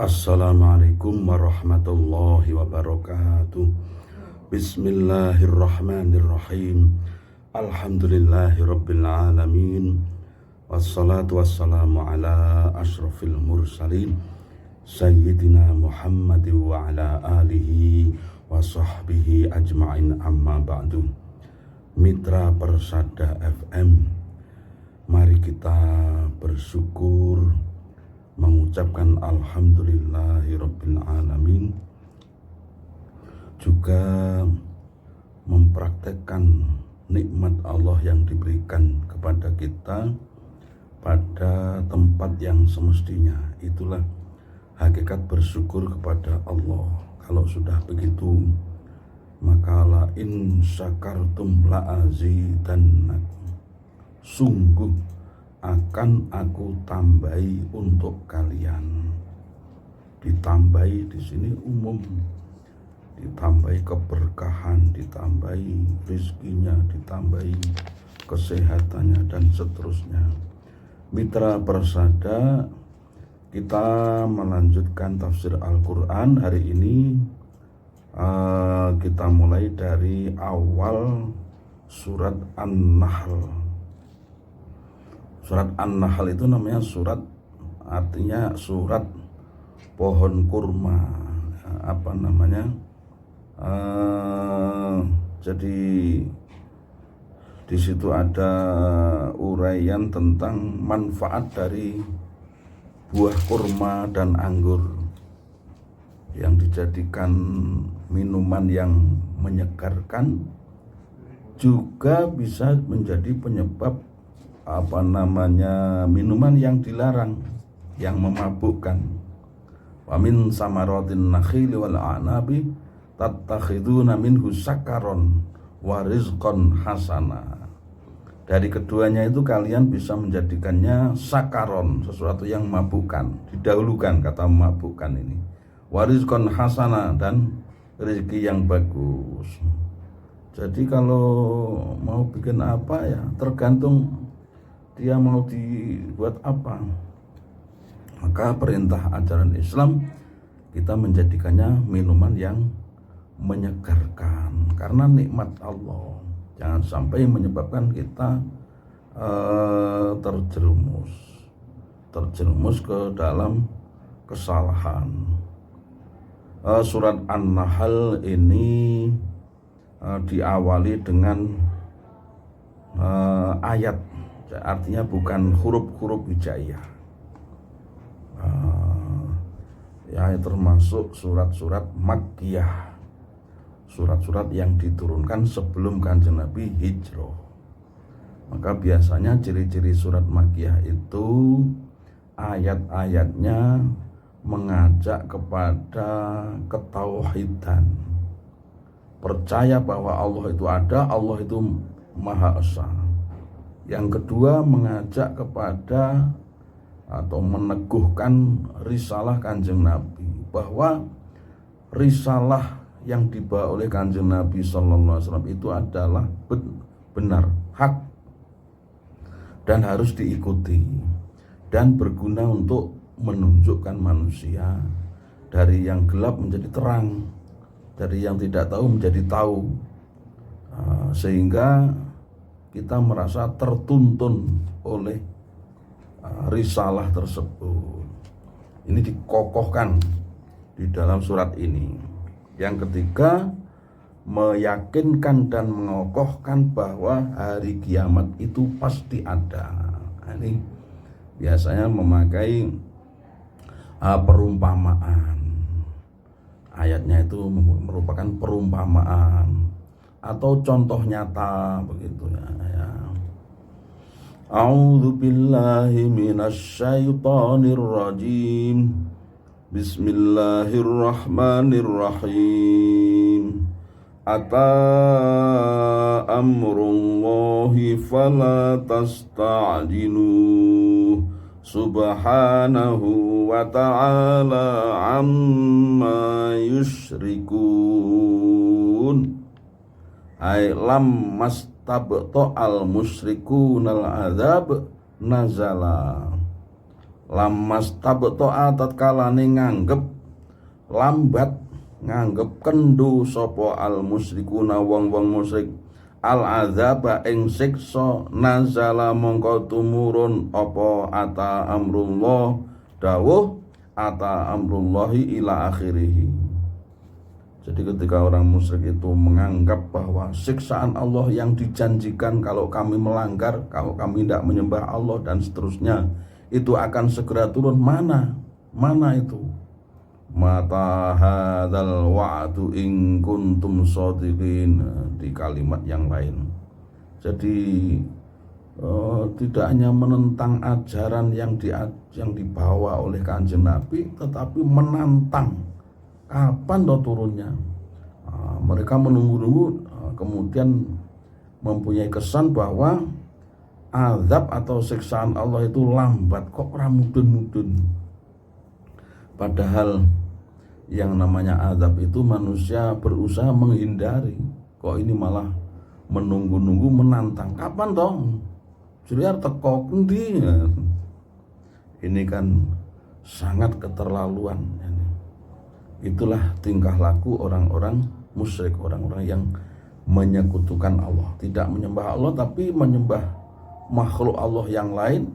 Assalamualaikum warahmatullahi wabarakatuh. Bismillahirrahmanirrahim. Alhamdulillahirabbil alamin. Wassalatu wassalamu ala asyrafil mursalin Sayyidina Muhammad wa ala alihi wa sahbihi ajma'in, amma ba'du. Mitra Persada FM, mari kita bersyukur, mengucapkan alhamdulillahirabbil alamin, juga mempraktekkan nikmat Allah yang diberikan kepada kita pada tempat yang semestinya. Itulah hakikat bersyukur kepada Allah. Kalau sudah begitu, maka la in syakartum la azidannakum, sungguh akan aku tambahi untuk kalian. Ditambahi di sini umum, ditambahi keberkahan, ditambahi rizkinya, ditambahi kesehatannya, dan seterusnya. Mitra Persada, kita melanjutkan tafsir Al-Quran. Hari ini kita mulai dari awal surat An-Nahl. Surat An-Nahl itu namanya surat, artinya surat pohon kurma. Jadi di situ ada uraian tentang manfaat dari buah kurma dan anggur yang dijadikan minuman yang menyegarkan, juga bisa menjadi penyebab minuman yang dilarang, yang memabukkan. Wa min samaratin nakhili wal a'nabi tattakhiduna minhu sakaron wa rizqan hasana. Dari keduanya itu kalian bisa menjadikannya sakaron, sesuatu yang memabukkan, didahulukan kata memabukkan ini. Wa rizqan hasana, dan rezeki yang bagus. Jadi kalau mau bikin apa ya tergantung dia mau dibuat apa. Maka perintah ajaran Islam, kita menjadikannya minuman yang menyegarkan karena nikmat Allah. Jangan sampai menyebabkan kita terjerumus ke dalam kesalahan. Surat An-Nahl ini diawali dengan ayat, artinya bukan huruf-huruf hijaiyah. Ya, termasuk surat-surat Makkiyah, surat-surat yang diturunkan sebelum Kanjeng Nabi hijrah. Maka biasanya ciri-ciri surat Makkiyah itu ayat-ayatnya mengajak kepada ketauhidan, percaya bahwa Allah itu ada, Allah itu Maha Esa. Yang kedua, mengajak kepada atau meneguhkan risalah Kanjeng Nabi, bahwa risalah yang dibawa oleh Kanjeng Nabi sallallahu alaihi wasallam itu adalah benar, hak, dan harus diikuti, dan berguna untuk menunjukkan manusia dari yang gelap menjadi terang, dari yang tidak tahu menjadi tahu, sehingga kita merasa tertuntun oleh risalah tersebut. Ini dikokohkan di dalam surat ini. Yang ketiga, meyakinkan dan mengokohkan bahwa hari kiamat itu pasti ada. Ini biasanya memakai perumpamaan. Ayatnya itu merupakan perumpamaan atau contoh nyata, begitu ya. A'udzu billahi minasyaitonir rajim. Bismillahirrahmanirrahim. Ata amrullahi fala tasta'jiluh. Subhanahu wa ta'ala amma yusyrikun. Ai lam mastabto al musyrikun al azab nazala lamas tabto'a tatkalane nganggep lambat, nganggep kendu sapa al musyrikuna wong-wong musyrik al azaba ing siksa, nazala mongko tumurun apa ata amrullah dawuh ata amrullahi ila akhirih. Jadi ketika orang musyrik itu menganggap bahwa siksaan Allah yang dijanjikan kalau kami melanggar, kalau kami tidak menyembah Allah dan seterusnya, itu akan segera turun. Mana itu? Mata hadzal wa'du in kuntum shadiqin, di kalimat yang lain. Jadi tidak hanya menentang ajaran yang dibawa oleh Kanjeng Nabi, tetapi menantang kapan toh turunnya. Mereka menunggu-nunggu, kemudian mempunyai kesan bahwa azab atau siksaan Allah itu lambat, kok ramudun-mudun. Padahal yang namanya azab itu manusia berusaha menghindari, kok ini malah menunggu-nunggu, menantang. Kapan toh? Juriar teko endi? Ini kan sangat keterlaluan. Itulah tingkah laku orang-orang musyrik, orang-orang yang menyekutukan Allah, tidak menyembah Allah tapi menyembah makhluk Allah yang lain,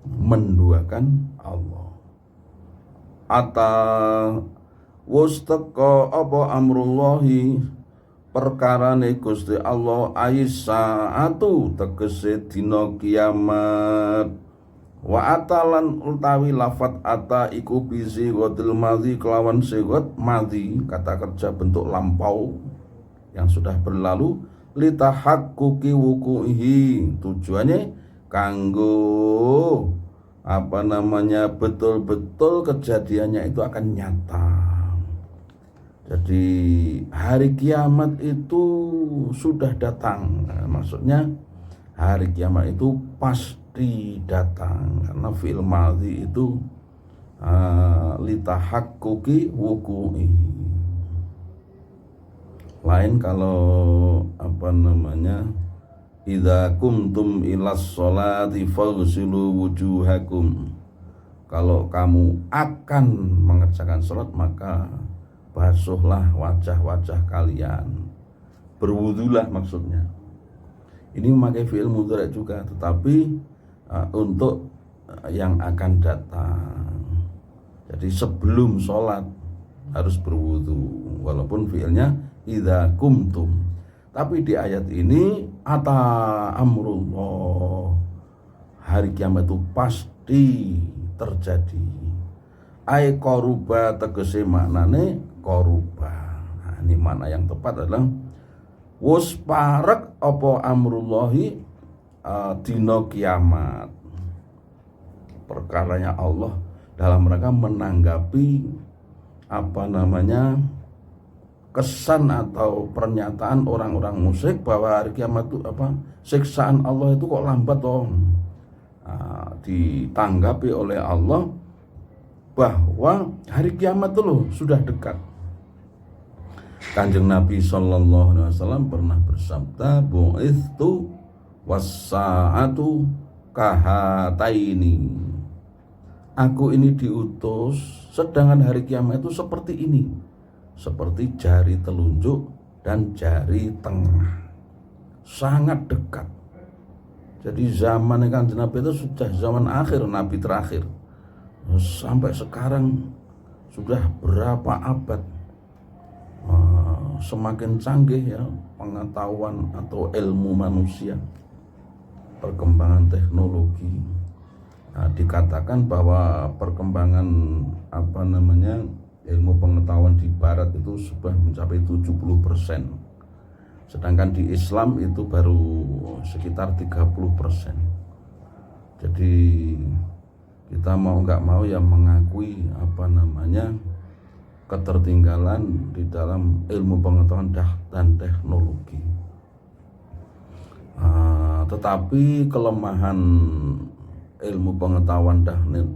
menduakan Allah. Ata wastaka apa amrullahi perkarane Gusti Allah aisaatu tegese dina kiamat. Wa atalan utawi lafat ata iku bisi godil madhi kelawan sigot madhi, kata kerja bentuk lampau yang sudah berlalu, litahaqquqi wuqu'ihi, tujuannya kanggo betul-betul kejadiannya itu akan nyata. Jadi hari kiamat itu sudah datang. Maksudnya hari kiamat itu pasti datang, karena fi'il madhi itu litahaqquqi wuqu'i. Lain kalau idza kumtum ilas sholati faghsilu wujuhakum, kalau kamu akan mengerjakan sholat maka basuhlah wajah-wajah kalian, berwudulah maksudnya. Ini memakai fi'il mudhari juga, tetapi untuk yang akan datang. Jadi sebelum sholat harus berwudu, walaupun fi'ilnya idza kumtum. Tapi di ayat ini ata amrullah, hari kiamat itu pasti terjadi. Ai qaruba tegese maknane qaruba. Nah, ini makna yang tepat adalah wus parek apa amrullahi dina kiamat, perkaranya Allah dalam rangka menanggapi kesan atau pernyataan orang-orang musyrik bahwa hari kiamat itu siksaan Allah itu kok lambat toh. Ditanggapi oleh Allah bahwa hari kiamat itu loh sudah dekat. Kanjeng Nabi SAW pernah bersabda, bu'ithtu was-sa'atu kahataini, aku ini diutus sedangkan hari kiamat itu seperti ini, seperti jari telunjuk dan jari tengah, sangat dekat. Jadi zaman Kanjeng Nabi itu sudah zaman akhir, Nabi terakhir. Sampai sekarang sudah berapa abad, semakin canggih ya pengetahuan atau ilmu manusia, perkembangan teknologi. Dikatakan bahwa perkembangan ilmu pengetahuan di barat itu sudah mencapai 70%, sedangkan di Islam itu baru sekitar 30%. Jadi kita mau nggak mau ya mengakui ketertinggalan di dalam ilmu pengetahuan dan teknologi. Tetapi kelemahan ilmu pengetahuan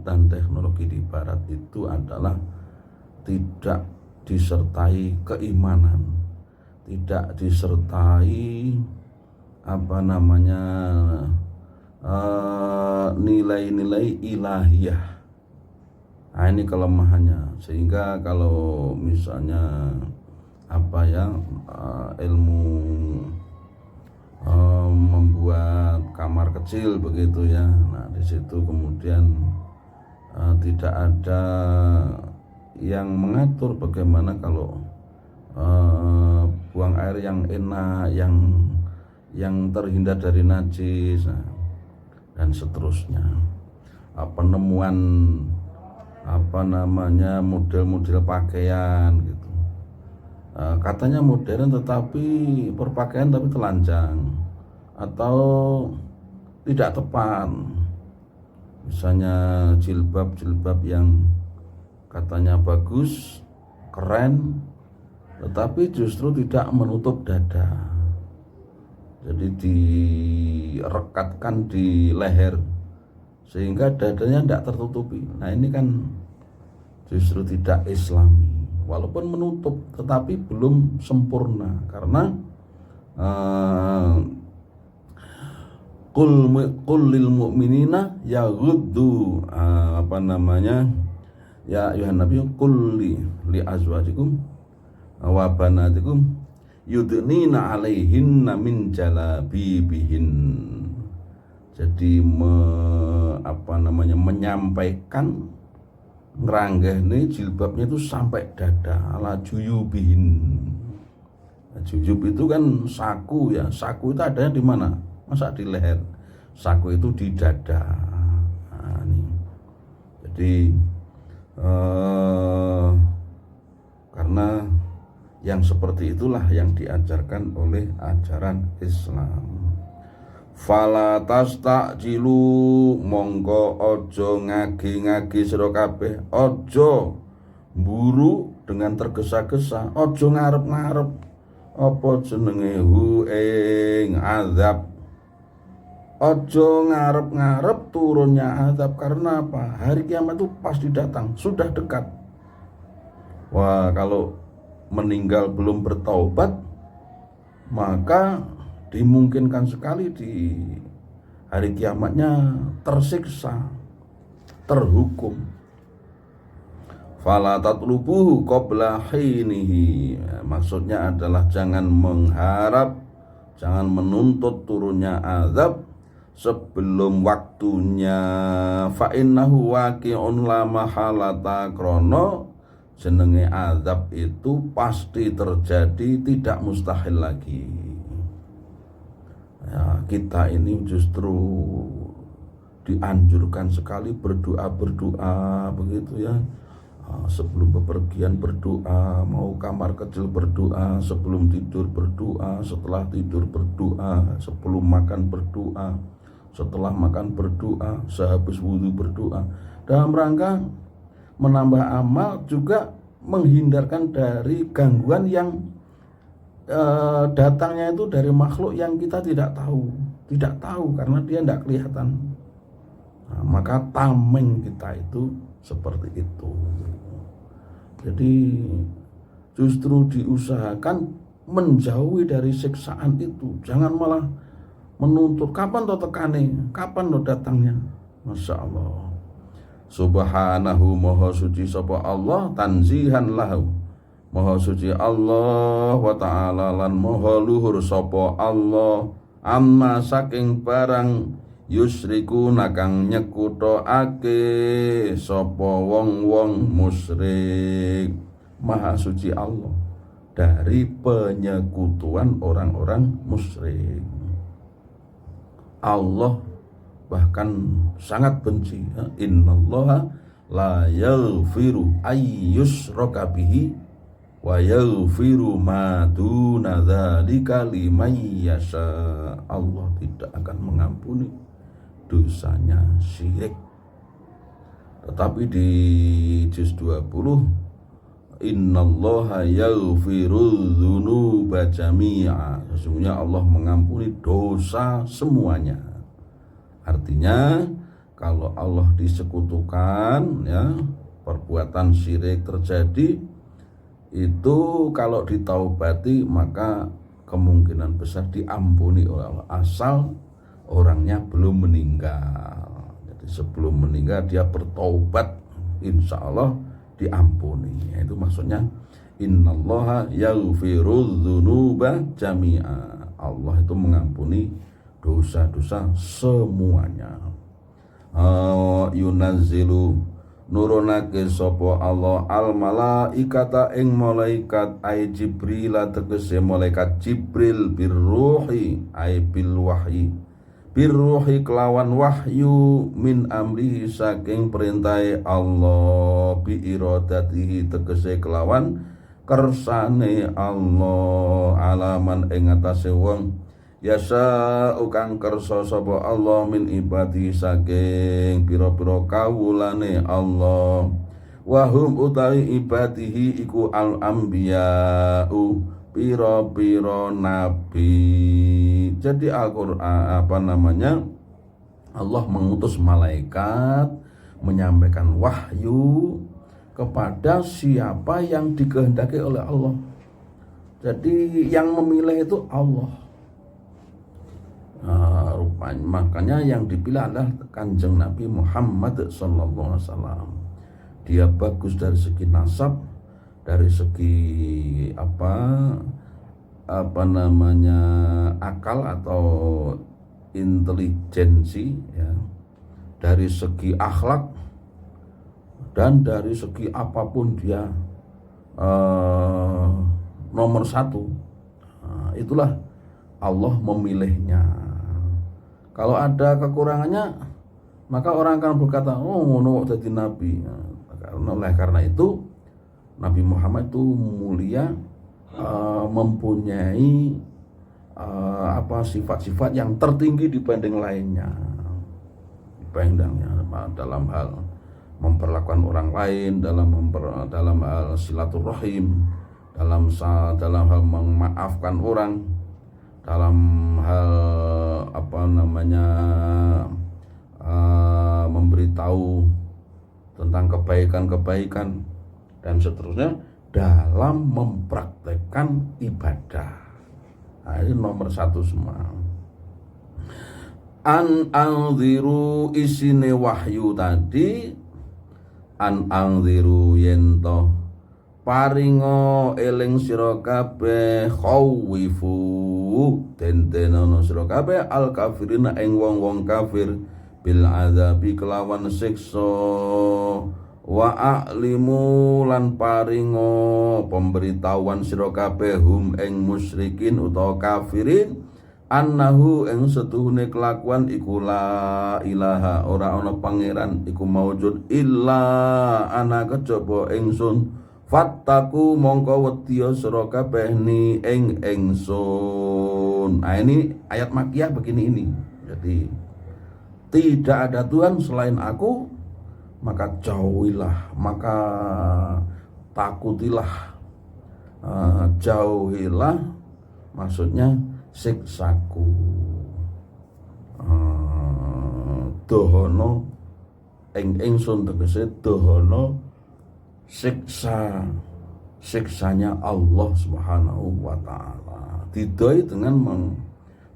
dan teknologi di barat itu adalah tidak disertai keimanan, tidak disertai nilai-nilai ilahiyah. Nah, ini kelemahannya. Sehingga kalau misalnya ilmu membuat kamar kecil begitu ya. Nah, di situ kemudian tidak ada yang mengatur bagaimana kalau buang air yang enak, yang terhindar dari najis, dan seterusnya. Penemuan model-model pakaian gitu. Katanya modern tetapi berpakaian tapi telanjang atau tidak tepat. Misalnya jilbab yang katanya bagus, keren, tetapi justru tidak menutup dada. Jadi direkatkan di leher sehingga dadanya tidak tertutupi. Nah, ini kan justru tidak islami. Walaupun menutup tetapi belum sempurna, karena qul lil mu'minina yaghuddu ya ayuhan nabi qul li azwajikum wa banatikum yudnina alaihinna min jalabibihin. Jadi menyampaikan ngeranggahne jilbabnya itu sampai dada, ala juyubihin. Juyub itu kan saku ya. Saku itu adanya di mana? Masa di leher? Saku itu di dada. Nah, ini. Jadi karena yang seperti itulah yang diajarkan oleh ajaran Islam. Fala tastakjilu, mongko ojo ngagi-ngagi sira kabeh, ojo buru dengan tergesa-gesa, ojo ngarep-ngarep apa jenenge ing azab. Ojo ngarep-ngarep turunnya azab, karena apa? Hari kiamat itu pasti datang, sudah dekat. Wah, kalau meninggal belum bertaubat, maka dimungkinkan sekali di hari kiamatnya tersiksa, terhukum. Fala tatlubuhu qabla hinihi. Maksudnya adalah jangan mengharap, jangan menuntut turunnya azab sebelum waktunya. Fa innahu waqi'un la mahalata, krono jenenge azab itu pasti terjadi, tidak mustahil lagi. Ya, kita ini justru dianjurkan sekali berdoa begitu ya. Sebelum bepergian berdoa, mau kamar kecil berdoa, sebelum tidur berdoa, setelah tidur berdoa, sebelum makan berdoa, setelah makan berdoa, sehabis wudhu berdoa, dalam rangka menambah amal, juga menghindarkan dari gangguan yang datangnya itu dari makhluk yang kita tidak tahu karena dia tidak kelihatan. Nah, maka tameng kita itu seperti itu. Jadi justru diusahakan menjauhi dari siksaan itu. Jangan malah menuntut kapan to tekane, kapan to datangnya. Masya Allah. Subhanahu, maha suci sapa Allah, tanzihan lahu, maha suci Allah, wa ta'ala lan maha luhur sapa Allah, amma saking barang yusriku nakang nyekutake sapa wong-wong musyrik. Maha suci Allah dari penyekutuan orang-orang musyrik. Allah bahkan sangat benci. Innallaha la yaghfiru ayyushraka bihi wa yaghfiru ma duna dzalika liman yasha. Allah tidak akan mengampuni dosanya syirik. Tetapi di juz 20, innallaha yaghfiru dzunuba jami'a, sesungguhnya Allah mengampuni dosa semuanya. Artinya kalau Allah disekutukan, ya, perbuatan syirik terjadi, itu kalau ditaubati maka kemungkinan besar diampuni oleh Allah, asal orangnya belum meninggal. Jadi sebelum meninggal dia bertaubat, insya Allah diampuni. Itu maksudnya innallaha yaghfirudz dzunuba jami'a. Allah itu mengampuni dosa-dosa semuanya. Yunazzilu nurunake sapa Allah al malaikata ing malaikat ay Jibril tegese malaikat Jibril birruhi ay bil wahyi birruhi kelawan wahyu min amri saking perintahe Allah bi iradatihi tegese kelawan kersane Allah alaman ing atase wong yasa ukang kersa sapa Allah min ibadi saking pira-pira kawulane Allah wahum utawi ibadihi iku al anbiya'u pira-pira nabi. Jadi Al-Qur'an Allah mengutus malaikat menyampaikan wahyu kepada siapa yang dikehendaki oleh Allah. Jadi yang memilih itu Allah. Rupanya makanya yang dipilih adalah Kanjeng Nabi Muhammad sallallahu alaihi wasallam. Dia bagus dari segi nasab, dari segi akal atau intelijensi ya, dari segi akhlak dan dari segi apapun dia nomor satu. Itulah Allah memilihnya. Kalau ada kekurangannya, maka orang akan berkata, oh ngono jadi nabi. Oleh karena itu, Nabi Muhammad itu mulia, mempunyai sifat-sifat yang tertinggi dibanding lainnya. Dalam hal memperlakukan orang lain, dalam hal silaturahim, dalam hal memaafkan orang, dalam hal memberitahu tentang kebaikan-kebaikan dan seterusnya, dalam mempraktekkan ibadah. Nah, ini nomor satu semua. Anziru isine wahyu tadi, anziru yento paringo eling sira kabeh khawifu tentenono sira kabeh al kafirina ing wong-wong kafir bil azabi kelawan siksa wa a'limu lan paringo pemberitahuan sira kabeh hum ing musyrikin utawa kafirin annahu ing setuhune kelakuan iku la ilaha ora ana pangeran iku maujud illa ana kejaba ingsun fattaku mongko wedya sira kabeh ni ing ingsun. Nah, ini ayat makiyah begini ini. Jadi tidak ada Tuhan selain aku, maka jauhilah, maka takutilah, jauhilah, maksudnya siksaku. Dohono ing ingsun tegese dohono siksanya Allah Subhanahu wa taala. Didoi dengan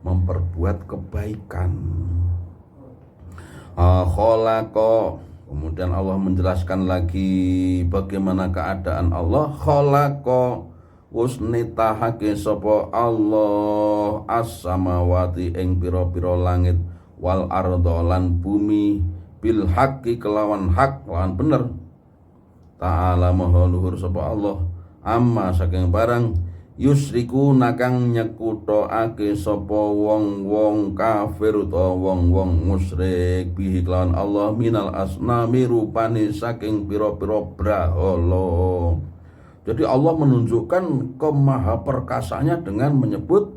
memperbuat kebaikan. Khalaqa, kemudian Allah menjelaskan lagi bagaimana keadaan Allah. Khalaqa usnitahake sapa Allah as-samawati ing pira-pira langit wal arda lan bumi bil haqqi kelawan hak lawan bener. Ta'ala maha luhur sapa Allah amma saking barang yusriku nakang nyekutokake sapa wong-wong kafir utawa wong-wong musyrik bihi kelawan Allah minal asnami rupane saking pira-pira brahala. Jadi Allah menunjukkan kemahaperkasaannya dengan menyebut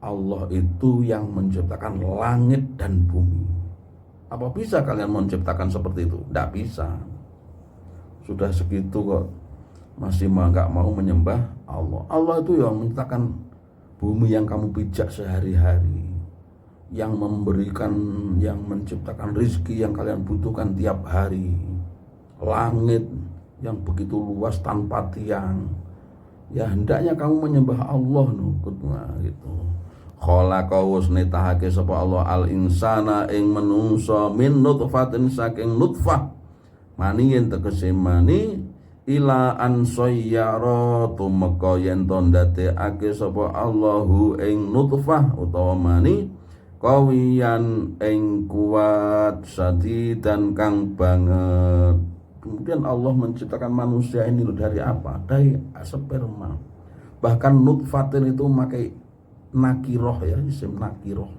Allah itu yang menciptakan langit dan bumi. Apa bisa kalian menciptakan seperti itu? Tidak bisa. Sudah segitu kok masih nggak mau menyembah Allah. Allah itu yang menciptakan bumi yang kamu pijak sehari-hari, yang memberikan, yang menciptakan rezeki yang kalian butuhkan tiap hari, langit yang begitu luas tanpa tiang. Ya hendaknya kamu menyembah Allah gitu. khalaqahu netahake sapa Allah al insana ing menungso min nutfatin saking nutfah mani yen tegese mani ila an sayyara tumeka yen to ndadekake sapa Allahu ing nutfah utawa mani kawiyan ing kuat sadidan kang banget. Kemudian Allah menciptakan manusia ini dari apa? Dari sperma. Bahkan nutfatin itu memakai nakiroh ya, isim nakiroh,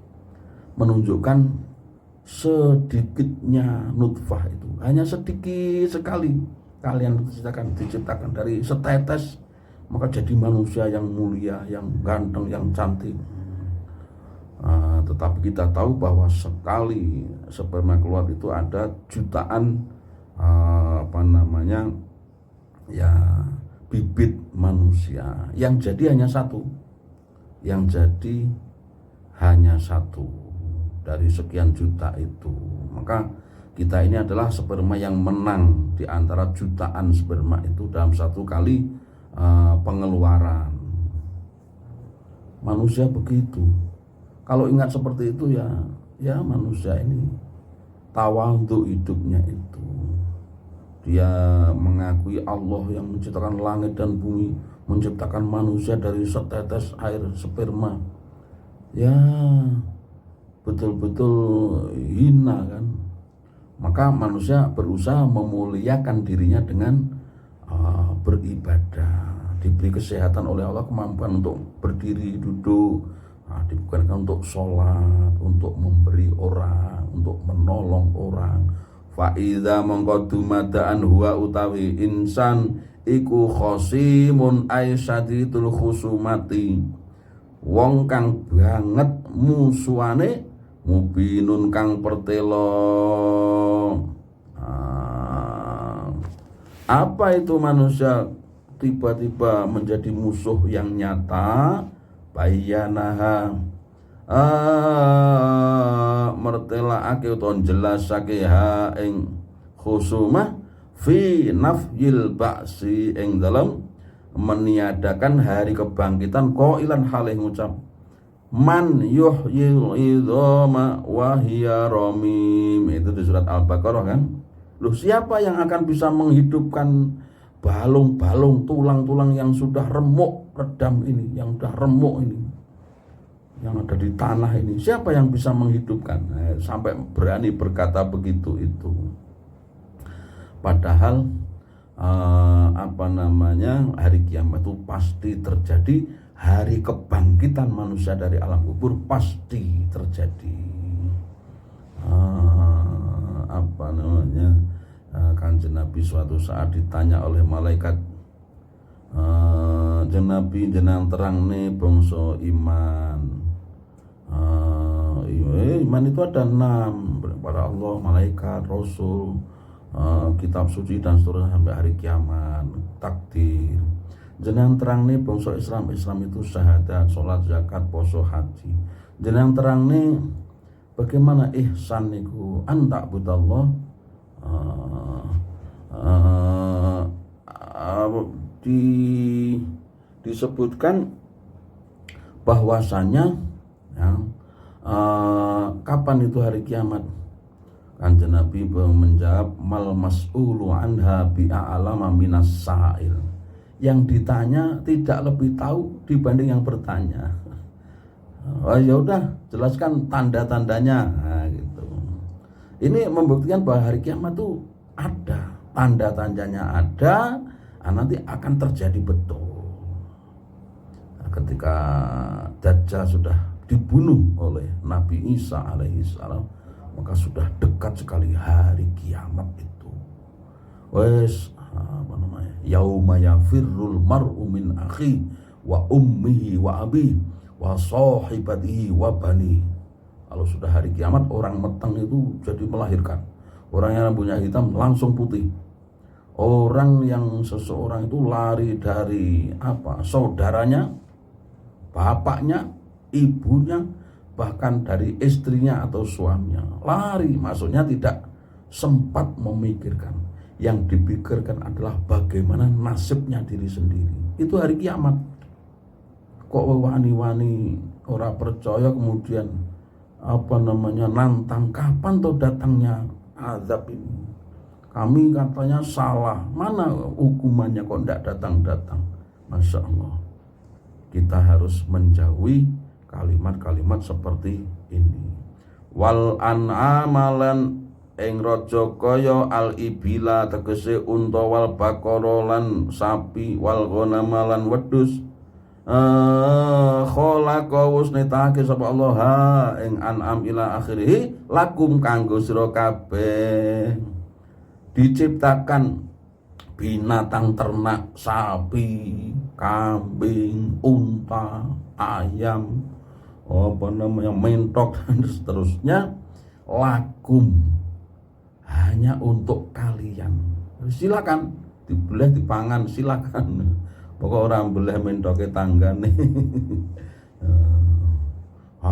menunjukkan sedikitnya nutfah itu hanya sedikit sekali kalian diciptakan dari setetes maka jadi manusia yang mulia, yang ganteng, yang cantik. Tetapi kita tahu bahwa sekali sperma keluar itu ada jutaan ya bibit manusia, yang jadi hanya satu, dari sekian juta itu. Maka kita ini adalah sperma yang menang di antara jutaan sperma itu dalam satu kali pengeluaran. Manusia begitu. Kalau ingat seperti itu ya manusia ini tawadhu hidupnya itu. Dia mengakui Allah yang menciptakan langit dan bumi, menciptakan manusia dari setetes air sperma. Ya betul-betul hina kan. Maka manusia berusaha memuliakan dirinya dengan beribadah. Diberi kesehatan oleh Allah, kemampuan untuk berdiri, duduk, dibukakan untuk sholat, untuk memberi orang, untuk menolong orang. Fa'idha mengkodumadaan huwa utawi insan iku khosimun aisyaditul khusumati, wong kang banget musuhane, mubinun kang pertelo. Apa itu manusia tiba-tiba menjadi musuh yang nyata? Bayanaha mertelaake utawa jelasake ha ing khusumah fi nafyil ba'si ing dalam meniadakan hari kebangkitan qailan halih ngucap man yuhyil idhama wa hiya ramim. Itu di surat Al-Baqarah kan. Loh, siapa yang akan bisa menghidupkan balung-balung tulang-tulang yang sudah remuk redam ini, yang sudah remuk ini, yang ada di tanah ini? Siapa yang bisa menghidupkan? Sampai berani berkata begitu itu. Padahal hari kiamat itu pasti terjadi, hari kebangkitan manusia dari alam kubur pasti terjadi. Kanjeng Nabi suatu saat ditanya oleh malaikat, Nabi jenengan terang nih bangsa iman. Iman itu ada 6, kepada Allah, malaikat, rasul, kitab suci dan seterusnya sampai hari kiamat, takdir. Jenengan terang nih bangsa Islam. Islam itu syahadat, sholat, zakat, poso, haji. Jenengan terang nih bagaimana ihsan niku, anta budallah. Disebutkan bahwasanya kapan itu hari kiamat? Kanjeng Nabi menjawab, mal mas'ulu anha bi'a'lama minas sa'il. Yang ditanya tidak lebih tahu dibanding yang bertanya. Ya udah, jelaskan tanda-tandanya. Gitu. Ini membuktikan bahwa hari kiamat itu ada, tanda-tandanya ada, nanti akan terjadi betul. Ketika Dajjal sudah dibunuh oleh Nabi Isa alaihissalam, maka sudah dekat sekali hari kiamat itu. Yauma yafirrul mar'u min akhi wa ummihi wa abihi wa sahibatihi wa bani. Kalau sudah hari kiamat, orang meteng itu jadi melahirkan. Orang yang rambutnya hitam langsung putih. Orang yang seseorang itu lari dari saudaranya, bapaknya, ibunya, bahkan dari istrinya atau suaminya. Lari, maksudnya tidak sempat memikirkan. Yang dipikirkan adalah bagaimana nasibnya diri sendiri. Itu hari kiamat. kok wani-wani ora percaya kemudian nantang kapan tuh datangnya azab ini. Kami katanya salah, mana hukumannya kok tidak datang-datang. Masya Allah, kita harus menjauhi kalimat-kalimat seperti ini. Wal an'amalan ing raja kaya al ibila tegese unta wal baqara lan sapi wal ghanama lan wedhus khalaqa wasnitake sapa Allah ha ing an'am ila akhirih lakum kanggo sira kabeh. Diciptakan binatang ternak, sapi, kambing, unta, ayam, mentok dan seterusnya, lakum, hanya untuk kalian. Silakan dibelah dipangan, silakan. Pokok orang belah mentoke tanggane.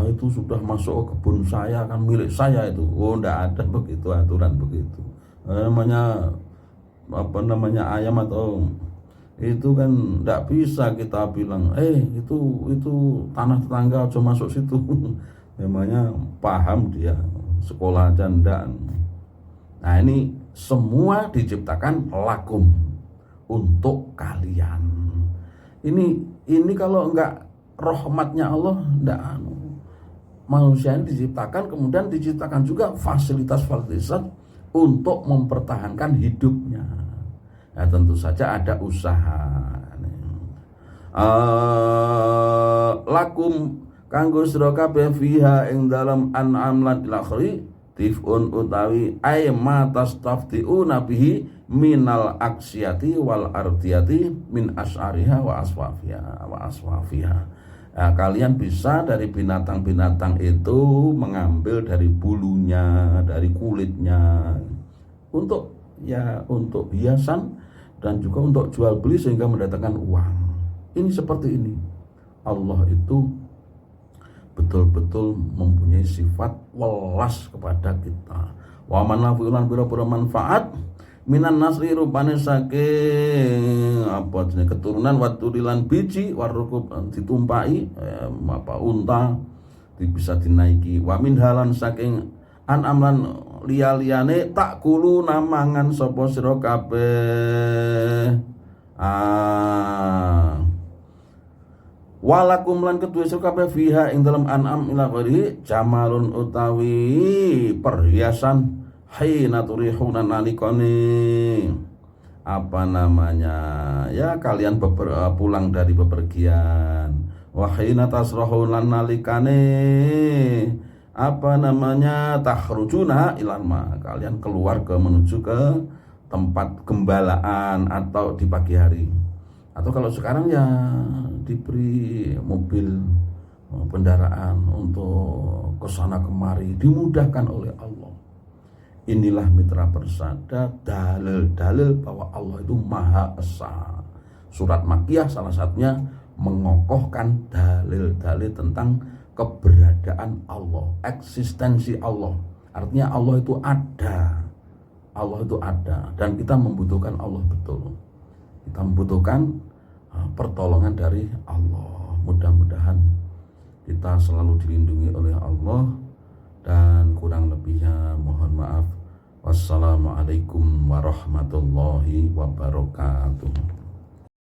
Itu sudah masuk ke kebun saya, kan milik saya itu. Oh, enggak ada begitu aturan begitu. Namanya ayam atau itu kan enggak bisa kita bilang itu tanah tetangga aja masuk situ. Namanya paham dia, sekolah aja enggak. Nah, ini semua diciptakan lakum, untuk kalian. Ini kalau enggak rahmatnya Allah, enggak manusia ini diciptakan, kemudian diciptakan juga fasilitas-fasilitas untuk mempertahankan hidupnya. Ya, tentu saja ada usaha. Lakum kanggo sira kabeh fiha ing dalam an'am lan ilakhri tifun utawi ay ma tastaftiuna bihi minal aksiyati wal ardiyati min as'ariha wa aswafiha. Nah, kalian bisa dari binatang-binatang itu mengambil dari bulunya, dari kulitnya, untuk hiasan dan juga untuk jual beli sehingga mendatangkan uang. Ini seperti ini. Allah itu betul-betul mempunyai sifat welas kepada kita. Wa man nafi'ulan bira-bira manfaat minan nasri rupane saking keturunan waturilan biji warukub ditumpai unta bisa dinaiki wa min halan saking an'amlan liya-liyane takulu namangan sapa sira kabeh walakum lan kedue sira kabeh fiha ing dalam an'am ila ghairi jamalun utawi perhiasan hina turihuna nalikane ya kalian pulang dari bepergian wa hina tasrahuna nalikane takhrujuna ilal ma kalian keluar menuju ke tempat gembalaan atau di pagi hari, atau kalau sekarang ya diberi mobil kendaraan untuk kesana kemari, dimudahkan oleh Allah. Inilah mitra persada, dalil-dalil bahwa Allah itu Maha Esa. Surat Makkiyah salah satunya mengokohkan dalil-dalil tentang keberadaan Allah, eksistensi Allah. Artinya Allah itu ada. Allah itu ada dan kita membutuhkan Allah betul. Kita membutuhkan pertolongan dari Allah. Mudah-mudahan kita selalu dilindungi oleh Allah, dan kurang lebihnya mohon maaf. Wassalamualaikum warahmatullahi wabarakatuh.